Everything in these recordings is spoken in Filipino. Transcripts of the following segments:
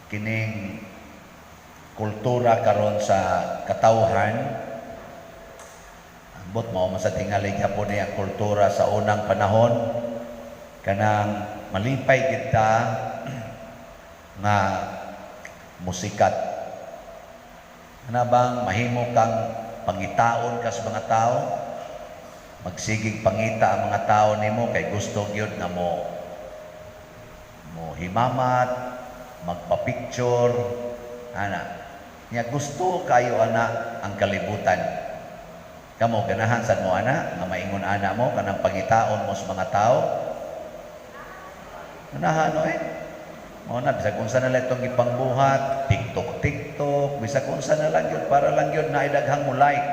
kining kultura karon sa katawhan. Ambot mao man sa tingali gyapon niya kultura sa unang panahon, kanang malipay kita nga musikat. Ano bang mahimo kang pangitaon kas mga tao, magsigig pangita ang mga tao nimo kay gusto gyud na mo himamat, magpa-picture, nya gusto kayo ana ang kalibutan. Kamo ganahan sad mo ana nga maingon ana mo kanang pangitaon mo sa mga tao. Ganahan no Mao na bisag unsa na lang itong ipangbuhat, TikTok, bisag unsa na lang yun, para lang yun na idaghang mo like.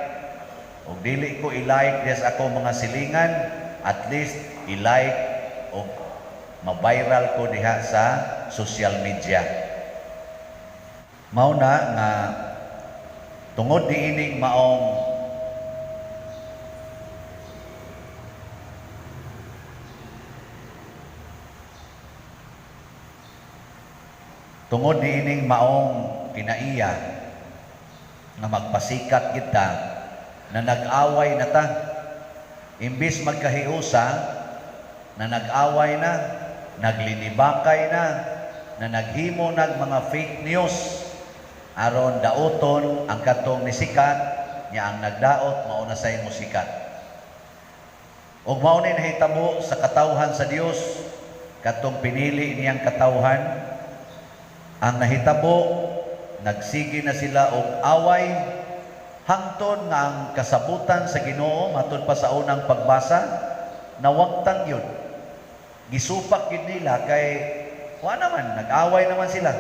O dili ko i-like des ako mga silingan, at least i-like o ma-viral ko diha sa social media. Mao na nga tungod diining maong kinaiya nga magpasikat kita na nag-away na ta, imbis magkahiusa na nag-away na, naglinibakay na naghimo nag mga fake news aron daoton ang katong nisikat nya ang nagdaot mao na say musikat. Ug mao ni nahitabo sa katawhan sa Dios katong pinili niyang katawhan. Ang nahitabo, nagsigi na sila og away hangtod nga ang kasabutan sa Ginoo matud pa sa unang pagbasa nawagtang yun. Gisupak yun nila kay naman, nag-away naman sila.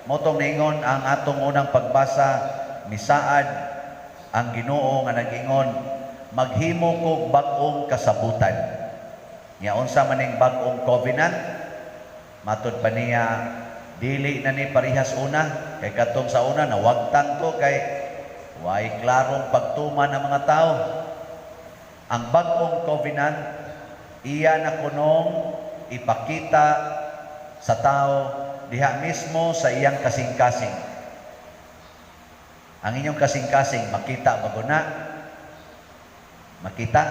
Motong ningon ang atong unang pagbasa, misaad ang Ginoo nga nag-ingon, maghimo kog bag-ong kasabutan. Nya unsa maning bag-ong covenant? Matud pa niya, dili na ni parihas una, kay katong sa una nawagtang to kay way klarong pagtuman ng mga tao. Ang bag-ong covenant, iya na kunong ipakita sa tao diha mismo sa iyang kasing-kasing. Ang inyong kasing-kasing makita bago na? Makita?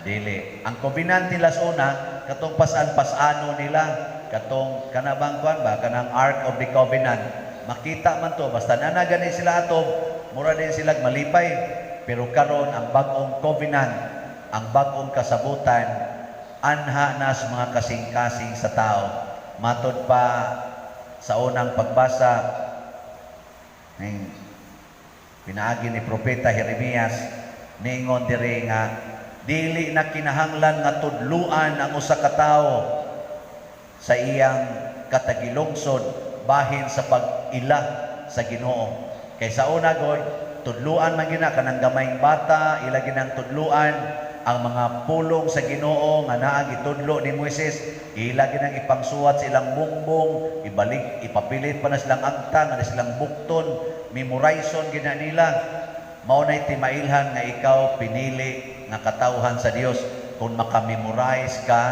Dili. Ang covenant nila sa una, katong pasan-pasano nila, katong kanabang kuan ba kanang Ark of the Covenant, makita man to basta na gani sila ato, mura din sila malipay. Pero karon ang bag-ong covenant, ang bag-ong kasabutan, anha na sa mga kasing-kasing sa tao. Matod pa sa unang pagbasa ng pinaagi ni propeta Jeremias, ningon diri nga dili na kinahanglan nga tudluan ang usa ka tawo sa iyang katagilungsod bahin sa pag-ila sa Ginoo. Kay sa una god, tudluan man gina kanang gamayng bata, ila ginang tudluan ang mga pulong sa Ginoo nga naa gitudlo ni Moises, ila ginang ipangsuwat sa ilang bungbong, ibalik, ipapilit pa na silang agta, nga silang bukton, memorizon gina nila. Mao nay timailhan nga ikaw pinili nga katawhan sa Dios kung makamemorize ka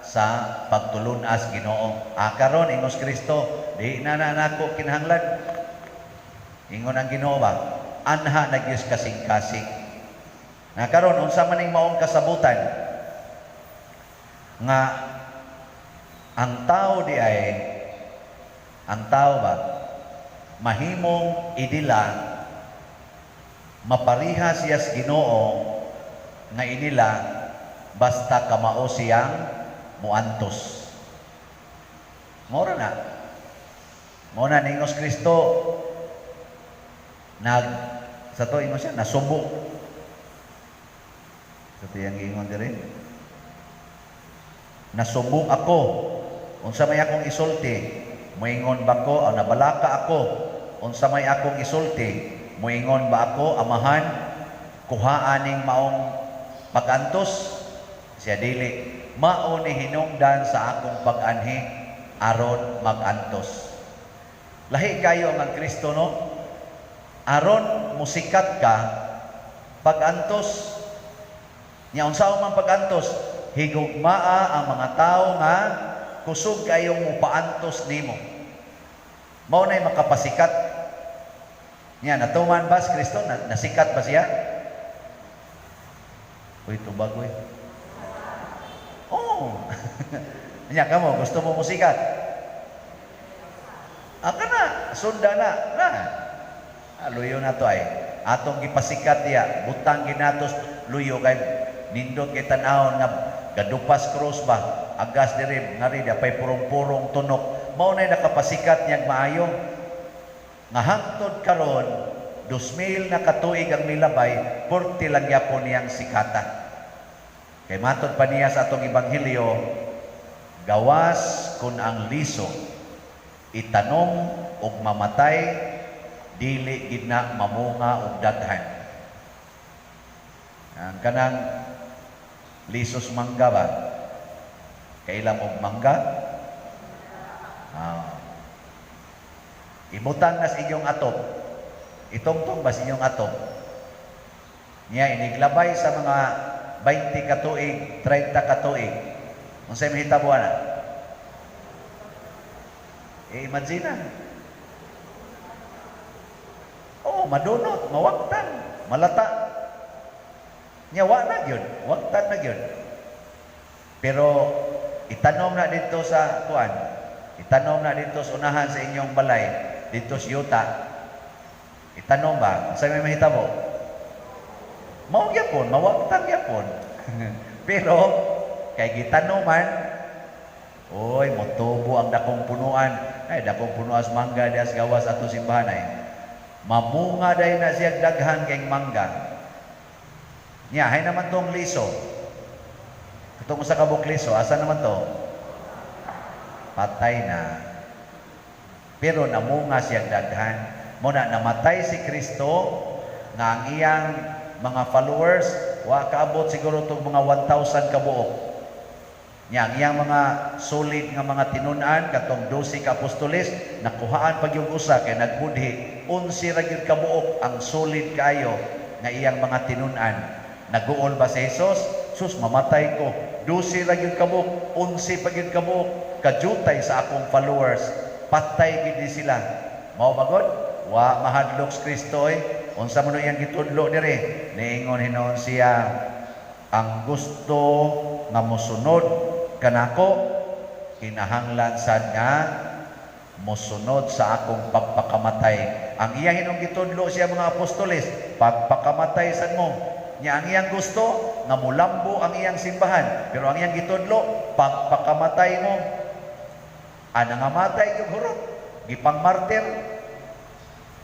sa pagtulunas Ginoo. Karon ingos Kristo, di na nako kinahanglan. Ingon ang Ginoo ba? Anha na Dios kasing-kasing. Karon unsa man ning maong kasabutan nga ang tao ba mahimong idila mapariha siya sa Ginoo nga inila basta kamao siyang muantos. Mora na ningos Kristo sa to imo siya nasubo. Sa tiyang giingon diri. Nasubo ako. Unsa may akong isulti, moingon ba ko o nabalaka ako? Unsa may akong isulti, moingon ba ako amahan kuhaan ning maong pagantos? Siya dili. Mao ni hinungdan sa akong pag-anhi aron magantos. Lahi kayo ang Kristo no? Aron musikat ka pagantos. Nya unsa man pagantos? Higugmaa ang mga tao nga kusog kayong mupaantos nimo. Mao nay makapasikat. Nya natuman ba si Kristo? Nasikat ba siya? Uy, tubag uy. Oh. Nya kamo gusto mo musikat? Aka na, sunda na. Luyo na to ay. Atong gipasikat diya, butang ginatos luyo kay nindot kay tan-awon nga gadupas cross ba, agas diri ngari dapay purong-purong tunok. Mao nay nakapasikat niyang maayo. Nga hangtod karon 2000 na katuig ang milabay, 40 lang yapon niyang sikata. Kay matod pa niya sa atong ebanghelyo, gawas kun ang liso itanom og mamatay, dili gid na mamunga og daghan. Ang kanang lisos mangga ba? Kailam og mangga? Ibutang na sa inyong atop. Itongtong ba sa inyong atop? Niya iniglabay sa mga 20 katuig, 30 katuig. Unsay mahitabo na? Imagine na. Madunot, mawagtan, malata. Nyawa na gyud, wagtan na gyud. Pero itanom na dito sa kuan. Itanom na dito sa unahan sa inyong balay, dito sa yuta. Itanom ba? Sa may mahitabo? Mao gyapon, mawagtan gyapon. Pero kay gitanoman, oy, motubo ang dakong punuan. Ay, dakong punuan sa mangga dias gawas ato simbahan ay. Mamunga day na siya daghan kay mangga. Nya, hay naman tong liso. Itong sa kabuk liso, asa naman to? Patay na. Pero namunga siya daghan. Muna namatay si Kristo nga ang iyang mga followers wa kaabot siguro tong mga 1,000 kabuok. Nya ang iyang mga solid nga mga tinun-an katong 12 ka apostoles nakuhaan pag yung usa kay nagbudhi 11 ra gyud kabuok ang solid kaayo nga iyang mga tinun-an. Naguol ba si Jesus? Sus, mamatay ko. 12 ra gyud kabuok, 11 pa gyud kabuok, kajutay sa akong followers. Patay gid sila. Mao ba gud? Wa mahadlok si Kristo oy. Unsa man iyang gitudlo diri? Niingon hinuon siya, ang gusto nga mosunod kanako kinahanglan sad nga mosunod sa akong pagpakamatay. Ang iyang hinung gitudlo siya mga apostoles, pagpakamatay sad mo. Nya ang iyang gusto nga mulambo ang iyang simbahan, pero ang iyang gitudlo pagpakamatay mo. Ana nga matay yung hurot, gipang martir.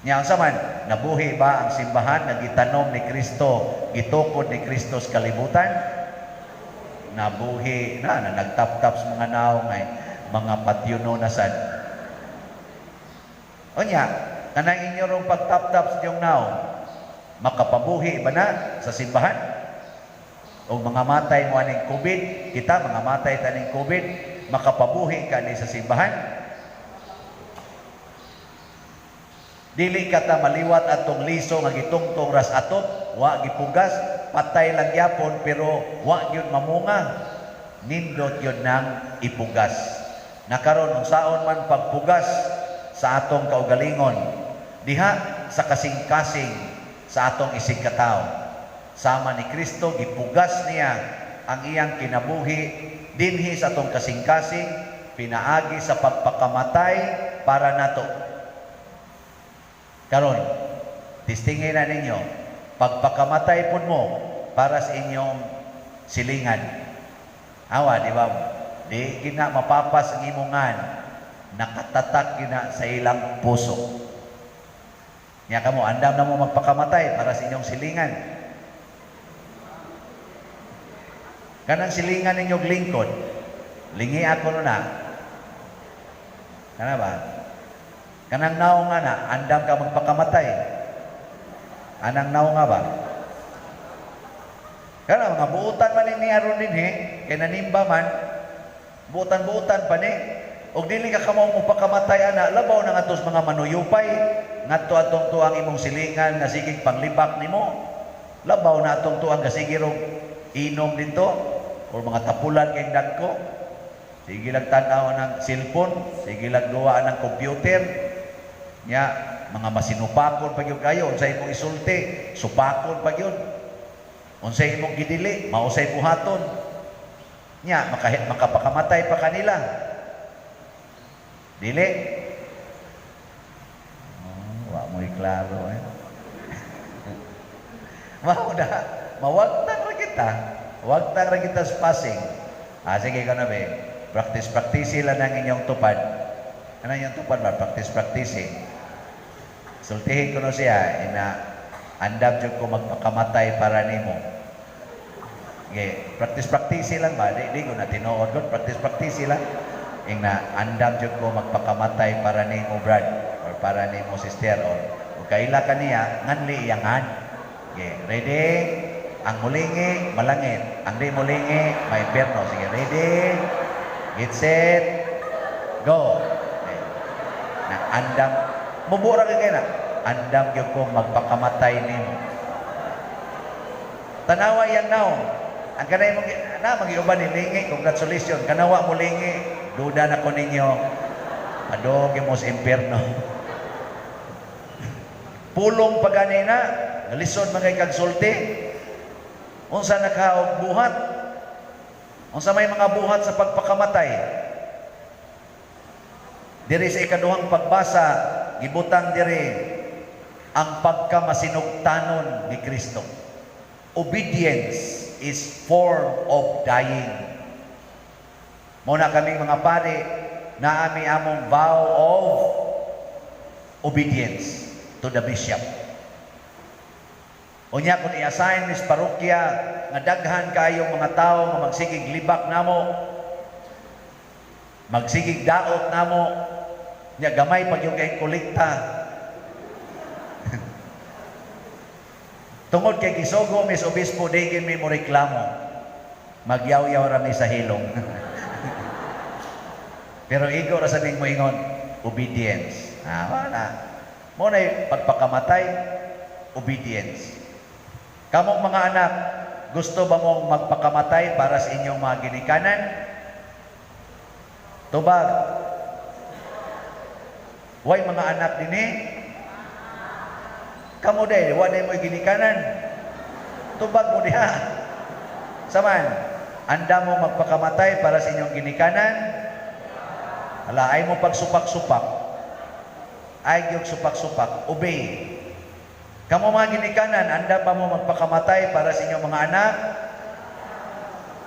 Nya ang saman, nabuhi ba ang simbahan na gitanom ni Kristo, gitukod ni Kristo sa kalibutan? Nabuhi na nagtap-tap sa mga naong ay mga patyuno na sad. O nya, kanang inyo rong pagtap-tap sa inyong naong, makapabuhi ba na sa simbahan? O mga matay mo aning COVID, kita mga matay taning COVID, makapabuhi ka ni sa simbahan? Dili kata maliwat atong liso nga gitungtong ras atot, wa gipugas, patay lang yapon pero wa gyud mamunga. Nindot gyud nang ipugas. Nakaron unsaon man pagpugas sa atong kaugalingon, diha sa kasing-kasing sa atong isig katao. Sama ni Kristo gipugas niya ang iyang kinabuhi dinhi sa atong kasing-kasing, pinaagi sa pagpakamatay para nato. Karon, tistingin na ninyo, pagpakamatay po mo para sa inyong silingan. Awa, di ba? Di gina mapapas ang imungan, nakatatak gina sa ilang puso. Nya kamo, andam na mo magpakamatay para sa inyong silingan. Kanang silingan ninyong lingkod, lingi ako na. Kana ba? Kanang naong nga na, andam ka magpakamatay. Anang naong nga ba? Kana mga buutan man ni aron din kay nanimba man, buutan-buutan pa ni. Og dili ka kamo magpakamatay ana, labaw na nga tos mga manuyupay, ngadto atong tuang imong silingan nga sigig panglibak nimo. Labaw na atong tuang nga sige rog inom dito or mga tapulan kay dagko. Sige lang tanaw ng cellphone, sige lang gawa ng computer. Nya, mga masinupakon pag yun kayo, unsay imong isulti, supakon pag yun. Unsay imong gidili, mausay buhaton. Nya, makapakamatay pa kanila. Dili. Wa mo'y klaro eh. Mawagtang ra kita. Wagtang ra kita sa passing. Sige ka na be. Practice lang ang inyong tupad. Ano yung tupad ba? Practice. Sultihin ko na siya, andam dyan ko magpakamatay para nimo. Okay, practice lang ba? Di ko na tinuod ko, practice lang. Andam dyan ko magpakamatay para nimo, Brad, or para nimo, sister, or kaila ka niya, nganli iyangan. Okay, ready? Ang mulingi, malangit. Ang di mulingi, may perno. Sige, ready? Get set, go. Okay. Andam, mubura ka kayo na. Andam yung kong magpakamatay nimo. Tanawa yan now. Ang kanay mong, mag-iuban ni lingi, congratulations. Kanawa mo lingi, duda na ko ninyo. Adog yung mo sa impyerno. Pulong paganina, nalisod mga ikagsulti. Unsa nakaog buhat. Unsa may mga buhat sa pagpakamatay. Diri sa ikaduhang pagbasa, gibutang diri ang pagkamasinugtanon ni Kristo. Obedience is form of dying. Muna kaming mga pari na among vow of obedience to the bishop. Unya kung i-assign mis parokya nga daghan kayong mga tao nga magsigig libak namo, magsigig daot namo, nya gamay pag yung kay kolekta. Tungod kay gisogo mis obispo digin mi mo reklamo. Magyaw-yaw ra mi sa hilong. Pero igo ra sabing mo ingon obedience. Wala. Mo na pagpakamatay obedience. Kamong mga anak, gusto ba mong magpakamatay para sa inyong mga ginikanan? Tubag. Way mga anak dinhi. Kamu day, wa day mo ginikanan. Tubag mo diha. Saman, anda mo magpakamatay para sa inyong ginikanan? Ala, ay mo pagsupak-supak. Ay gyud supak-supak. Obey. Kamu mga ginikanan, anda ba mo magpakamatay para sa inyong mga anak?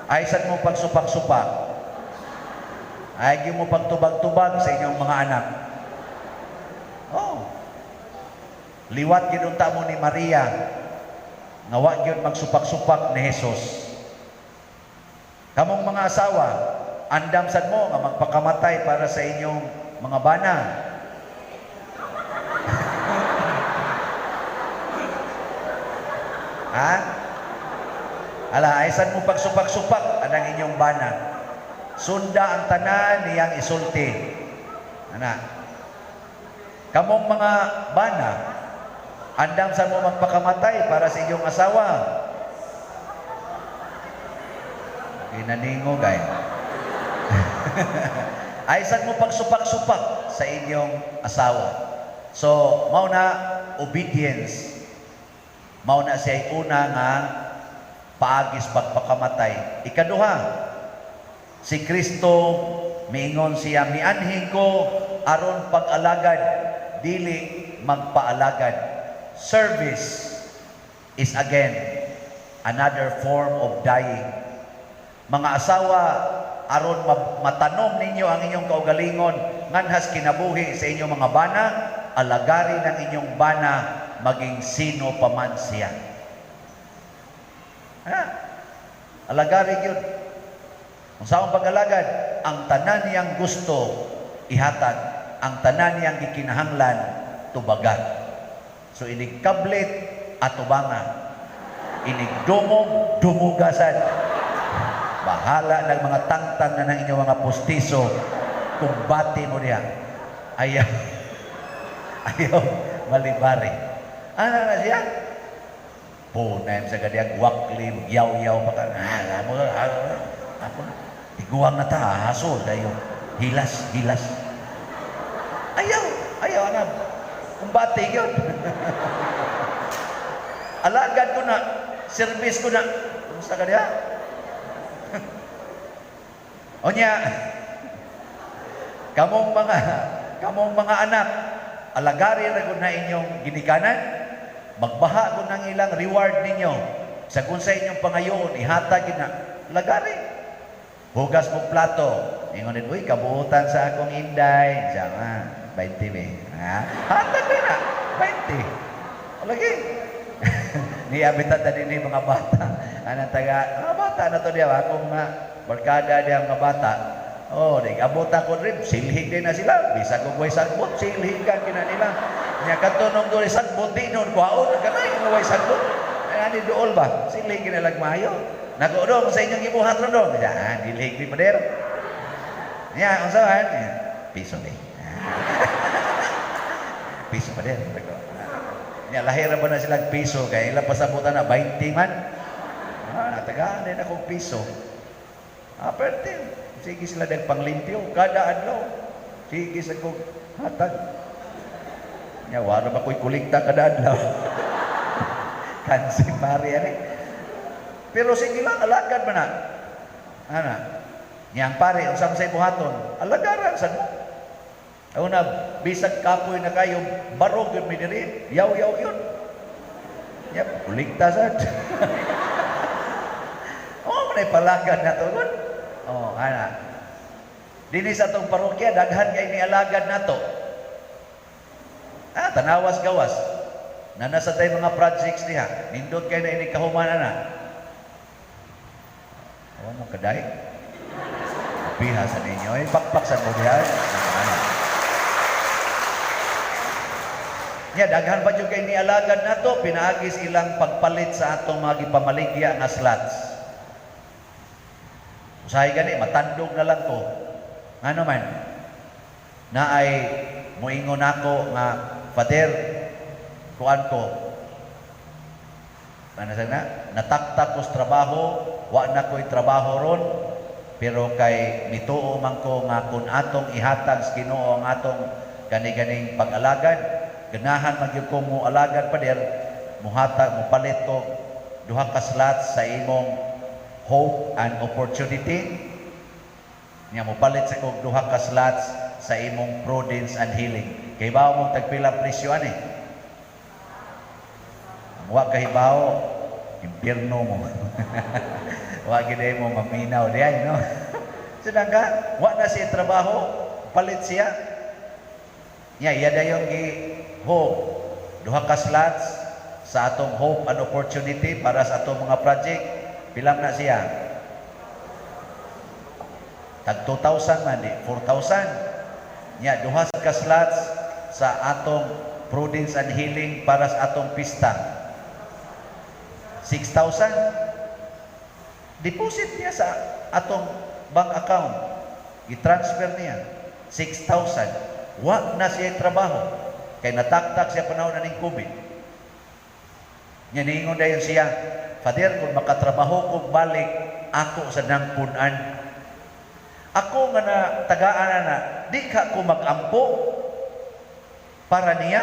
Ay sad mo pagsupak-supak. Ay gyud mo pagtubag-tubag sa inyong mga anak. Oh. Liwat gyud unta mo ni Maria nga wa gyud magsupak-supak ni Jesus. Kamong mga asawa, andam sad mo nga magpakamatay para sa inyong mga bana. Ha? Ala, ay sad mo pagsupak-supak anang inyong bana. Sunda ang tanan niyang isulti. Ana. Kamong mga bana, andam sa mo magpakamatay para sa inyong asawa. Inaningo gay. Ay sad mo pagsupak-supak sa inyong asawa. So, mao na obedience. Mao na siya una nga paagis pagpakamatay. Ikaduha, si Kristo miingon siya, mianhin ko aron pag-alagad, dili magpaalagad. Service is again another form of dying. Mga asawa, aron matanom ninyo ang inyong kaugalingon, nganhas kinabuhi sa inyong mga bana, alagarin ang inyong bana, maging sino pa man siya. Alagarin yun. Kung saan pag-alagad, ang tanan niyang gusto, ihatag. Ang tanan niyang ikinahanglan, tubagan. So, inigkablit at tubangan. Inigdumog, dumugasan. Bahala ng mga tangtang na ng inyong mga postiso, kung bati mo niya. Ayaw malibari. Ano na siya? Punaim sa gadiyang wakli, yaw-yaw pa ka. Iguang na ta, hasol tayo. Hilas. Ayaw, anam. Kumbati yun. Alagad ko na, service ko na. Kumusta ka niya? O niya, kamong mga anak, alagari na ko na inyong ginikanan, magbaha ko ng ilang reward ninyo. Sa kung sa inyong pangayoon, ihatag na, alagari. Hugas mo plato. Ingon din, uy, kabuutan sa akong inday. Diyan, 20 be. Hatag na, 20. O lagi. Niabitan na din mga bata. Anong taga, mga bata na to diya, akong barkada diya mga bata. Oh, abutan ko rin, silhig din na sila. Bisa kong way sagbot, silhigan kina nila. Nya katunong doon sagbot din noon, kuhaon, nagkanay kung way sagbot. Ani dool ba? Silhig na lagmayo. Nag-uudong sa inyong ibuhat ron doon. Yan, dilhig di pader. Yan, ang sawan. Piso din. Piso pader. Yan, lahira ba na silang piso? Kaya ilang pasabutan na, 20 man. Natagaan din akong piso. Pertin. Sige sila din panglimpyo. Kada adlaw. Sige sa kong hatag. Yan, wala ba ko'y kulikta kada adlaw? Kansi pari yan eh. Pero sige lang, alagad man na. Ano? Niyang pare, usap sa ibuhaton, alagaran sa mo. Ako na, bisag kapoy na kayo, barog yun miniri, yaw-yaw yun. Yep, kulikta sa. Manay palagad na to. Ana. Dini sa itong parokya, daghan kay ni alagad na to. Tanawas-gawas. Na nasa tayo mga projects niya. Nindot kayo na inikahumanan na. Awan mo kaday. Piha sa ninyo. Pakpak sa mo diyan. Daghan pa yung kay ni alagad na to, pinaagis ilang pagpalit sa atong mga gipamaligya nga slots. Usahay gani, matandog na lang ko. Nga naman, na ay muingon ako nga, Father, kuan ko, nataktak ko sa trabaho, wa na ko'y trabaho ron, pero kay mituo man ko nga kung atong ihatag sa Ginoo ang atong gani-ganing pag-alagad, ganahan magyud ko mo alagad pa der, muhatag, mupalit ko duha ka slots sa imong hope and opportunity. Nya mupalit sa kog duha ka slots sa imong prudence and healing. Kay bawo mong tagpila presyo ani. Wa kahibaw, impierno mo. Wa gid mo maminaw diay no. Sedang ka, wa na siya trabaho, palit siya. Nya iya dayon gi hope, duha ka slots sa atong hope and opportunity para sa atong mga project. Pilang na siya? Tag 2,000 man di, 4,000. Nya duha ka slots sa atong prudence and healing para sa atong pista. 6,000. Deposit niya sa atong bank account. I-transfer niya. 6,000. Wa na siya trabaho. Kay nataktak siya panahon na ng COVID. Nya niingon dayon siya, Father, kung makatrabaho ko balik, ako sa nangpunan. Ako nga na tagaan na, di ka ko mag-ampo para niya.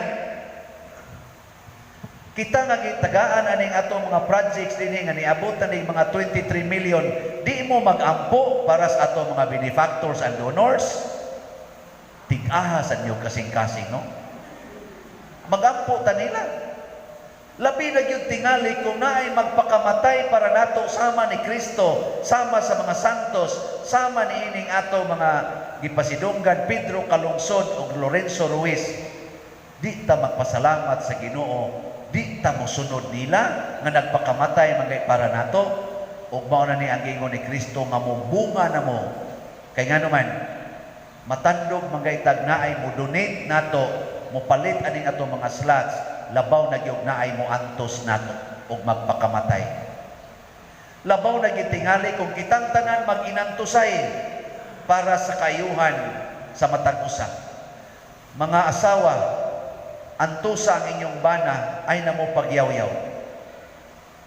Kita nga gitagaan aning atong mga projects dinhi nga niabot na ning mga 23 million, di mo mag-ampo para sa atong mga benefactors and donors. Tig-aha sa inyo kasing-kasing, no? Mag-ampo ta nila. Labi na yung tingali kung naay magpakamatay para nato sama ni Kristo, sama sa mga santos, sama ni ining ato mga gipasidunggan Pedro Calungsod o Lorenzo Ruiz. Di ta magpasalamat sa Ginoo, di ta mosunod nila nga nagpakamatay magay para nato, ug mao na ni ang ingon ni Kristo nga mubunga na mo. Kay nga naman matandog magay tag naay mo donate nato, mupalit aning ato mga slots, labaw na gyud naay mo antos nato ug magpakamatay. Labaw na gitingali kung kitang tanan mag-inantusay para sa kayuhan sa matag usa. Mga asawa, antusa ang inyong bana ay namo pagyaw-yaw.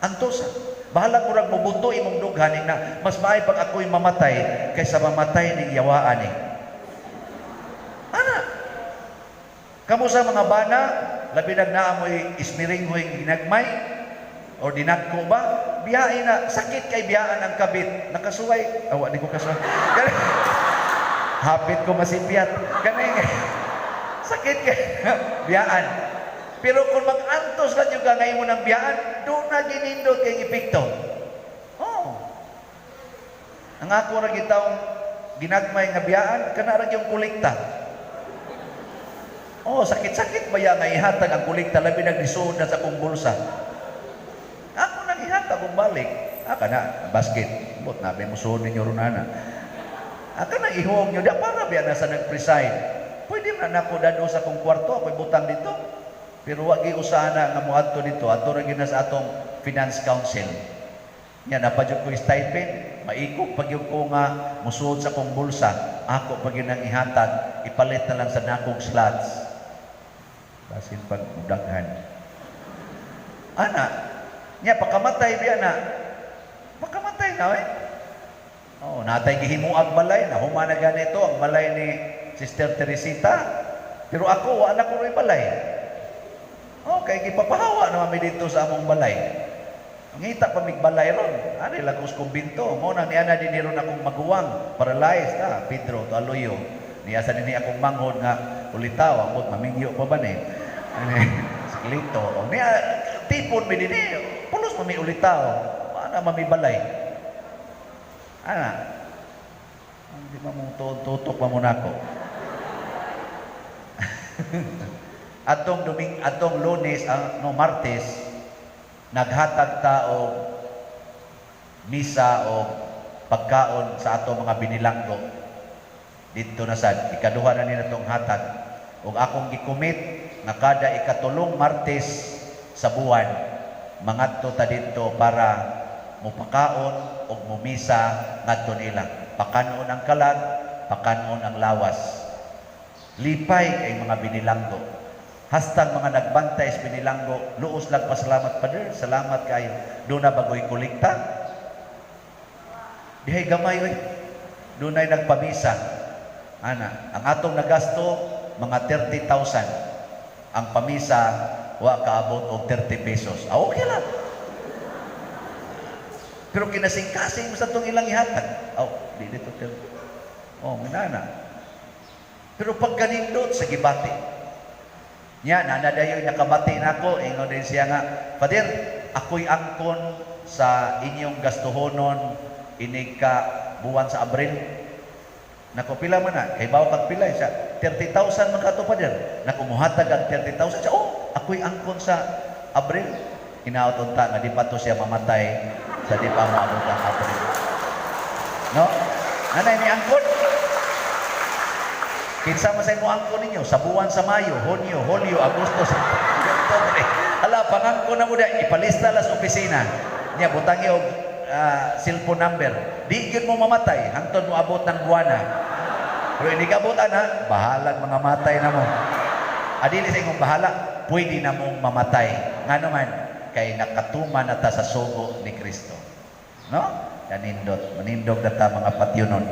Antusa. Bahala ko rag mubuto imong dughan na mas maay pag ako'y mamatay kaysa mamatay ning yawaan ni. Ana. Kamu sa mga bana, labi nagnaamoy ismiringhoy ginagmay, o dinagko ba? Biyain na, sakit kay biyaan ang kabit. Nakasuway, awa, di ko kasuway. Hapit ko masipyat. Kanay, sakit kay biyaan. Pero kung mag-antos lang yung gangay mo ng biyaan, doon na ginindot kay epekto. Oh. Ang ako na gitawang ginagmay nga biyaan, kanarag yung kulikta. Oh, sakit-sakit ba yan nga ihatag ang kulikta, labi naglisuod na sa kong bulsa. Ako nang ihatag kung balik. Aka na, basket. Bot na, may musuod ninyo runana. Aka na ihuog nyo, para biya na sa nag-preside. Pwede na nako dado sa kong kwarto, ako'y butang dito. Pero wag iusahan na nga mo ato dito, ato rin na sa atong finance council. Yan, napadyog ko stipend, maikog pag yung ko nga musuod sa kong bulsa, ako pag yun ang ihatag, ipalit na lang sa nakong slots. Basin pag udaghan. Ana, niya, pakamatay biya na. Pakamatay na, eh. Oh, natay gihimu ang balay, nahuma na ganito, ang balay ni Sister Teresita. Pero ako, wala ko rin balay. Okay, gipapahawa naman mi dito sa among balay. Ngita pa mig balay ron. Ani lagos kong binto. Mo na niana din ron akong maguwang, paralyzed na Pedro to Aloyo. Niya sa nini akong manghod nga ulitaw, amot mamingyo pa ba ni? Siklito. O niya tipon mi dinhi, pulos mami ulitaw. Ana mami balay. Ana. Hindi mo tutok pa mo nako. Atong Lunes, Martes, naghatag ta og misa o pagkaon sa atong mga binilanggo. Dito na sad, ikaduha na nila itong hatag. Ug akong gikumit na kada ikatulong Martes sa buwan, mangadto ta dito para mupakaon og mumisa ngadto nila. Pakanon ang kalag, pakanon ang lawas. Lipay kay mga binilanggo. Hastang mga nagbantay sa binilanggo, luos lang pasalamat pa din. Salamat kayo. Doon na bagoy kulikta. Dihay gamay, oy. Doon ay nagpamisa. Ana, ang atong nagasto, mga 30,000. Ang pamisa, wa kaabot og 30 pesos. Okay lang. Pero kinasing-kasing mo sa itong ilang ihatag. Di dito. Minana. Pero pag ganindot sa gibati, niya, nanadayoy nakabati na ako, ingon din siya nga, Father, ako'y angkon sa inyong gastuhonon inig ka buwan sa Abril. Naku, pila man na, kay bawa kag pila siya, 30,000 man kato, Father. Naku, muhatag ang 30,000 siya, ako'y angkon sa Abril. Inautunta nga, di pa to siya mamatay sa di pa maabot ang Abril. No? Nanay ni angkon? Kinsa man sa imo angkon ninyo sa buwan sa Mayo, Hunyo, Hulyo, Agosto, Oktubre. Ala, pangangkon na mo da, ipalista las opisina. Niya, butang yung cellphone number. Di yun mo mamatay, hangtod mo abot ng buwana. Pero hindi ka abutan ha, bahalag mga matay na mo. Adili sa inyong bahala, pwede na mong mamatay. Nga naman, kay nakatuman na ta sa sugo ni Kristo. No? Manindog na ta mga patyunon.